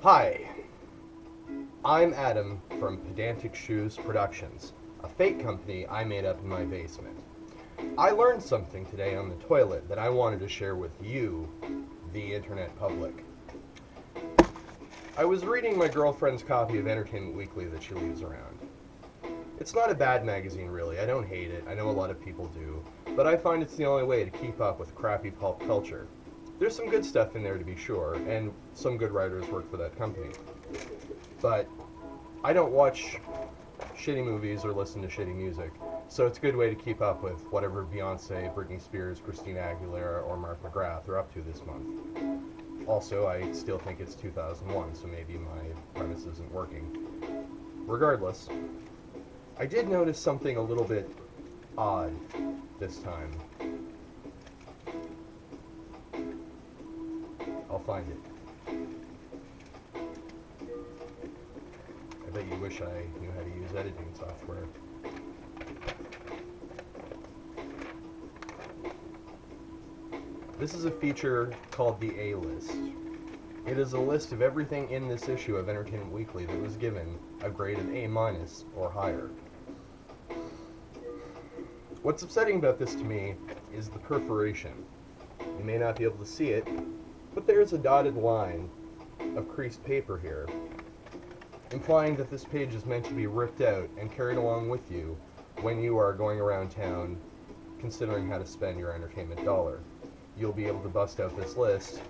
Hi, I'm Adam from Pedantic Shoes Productions, a fake company I made up in my basement. I learned something today on the toilet that I wanted to share with you, the internet public. I was reading my girlfriend's copy of Entertainment Weekly that she leaves around. It's not a bad magazine, really. I don't hate it. I know a lot of people do. But I find it's the only way to keep up with crappy pulp culture. There's some good stuff in there, to be sure, and some good writers work for that company. But I don't watch shitty movies or listen to shitty music, so it's a good way to keep up with whatever Beyonce, Britney Spears, Christina Aguilera, or Mark McGrath are up to this month. Also, I still think it's 2001, so maybe my premise isn't working. Regardless, I did notice something a little bit odd this time. I'll find it. I bet you wish I knew how to use editing software. This is a feature called the A-list. It is a list of everything in this issue of Entertainment Weekly that was given a grade of A- or higher. What's upsetting about this to me is the perforation. You may not be able to see it, but there's a dotted line of creased paper here, implying that this page is meant to be ripped out and carried along with you when you are going around town considering how to spend your entertainment dollar. You'll be able to bust out this list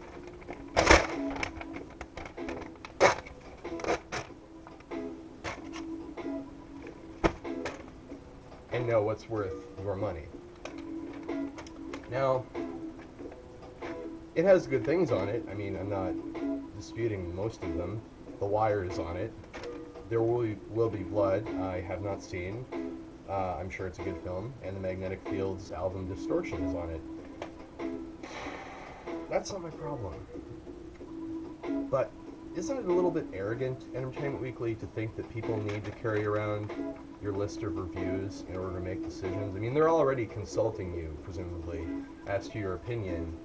and know what's worth your money. Now, it has good things on it. I mean, I'm not disputing most of them. The Wire is on it. There will be blood. I have not seen. I'm sure it's a good film. And the Magnetic Fields album Distortion is on it. That's not my problem. But isn't it a little bit arrogant, Entertainment Weekly, to think that people need to carry around your list of reviews in order to make decisions? I mean, they're already consulting you, presumably, as to your opinion.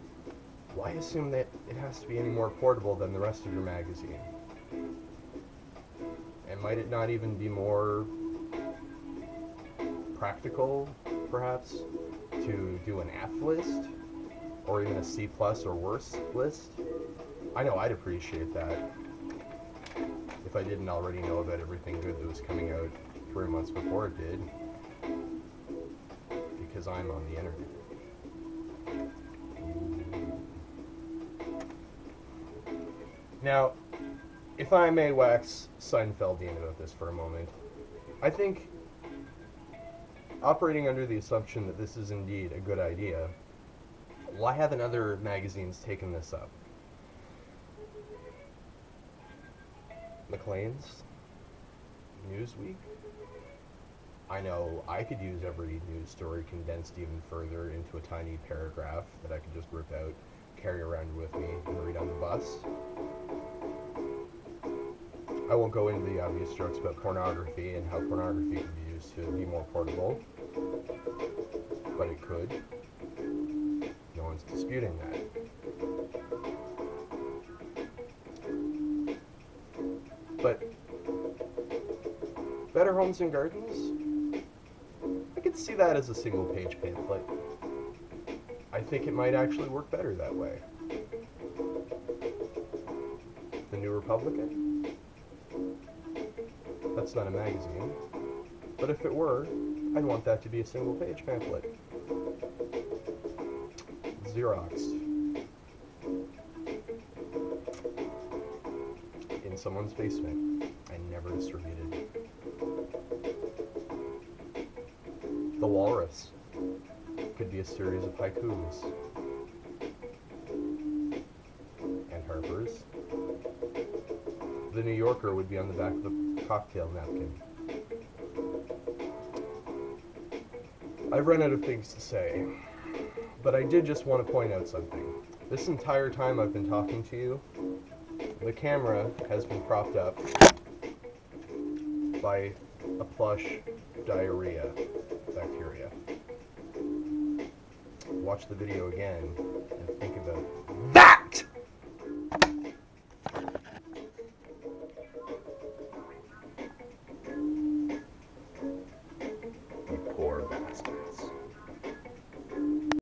Why assume that it has to be any more portable than the rest of your magazine? And might it not even be more practical, perhaps, to do an F list? Or even a C+ or worse list? I know I'd appreciate that if I didn't already know about everything good that was coming out 3 months before it did, because I'm on the internet. Now, if I may wax Seinfeldian about this for a moment, I think operating under the assumption that this is indeed a good idea, why haven't other magazines taken this up? Maclean's? Newsweek? I know I could use every news story condensed even further into a tiny paragraph that I could just rip out, carry around with me, and read on the bus. I won't go into the obvious jokes about pornography and how pornography can be used to be more portable, but it could. No one's disputing that. But Better Homes and Gardens? I could see that as a single-page pamphlet. I think it might actually work better that way. The New Republican? That's not a magazine. But if it were, I'd want that to be a single-page pamphlet. Xeroxed. In someone's basement and never distributed. The Walrus could be a series of haikus. And Harper's. The New Yorker would be on the back of the cocktail napkin. I've run out of things to say, but I did just want to point out something. This entire time I've been talking to you, the camera has been propped up by a plush diarrhea bacteria. Watch the video again and think about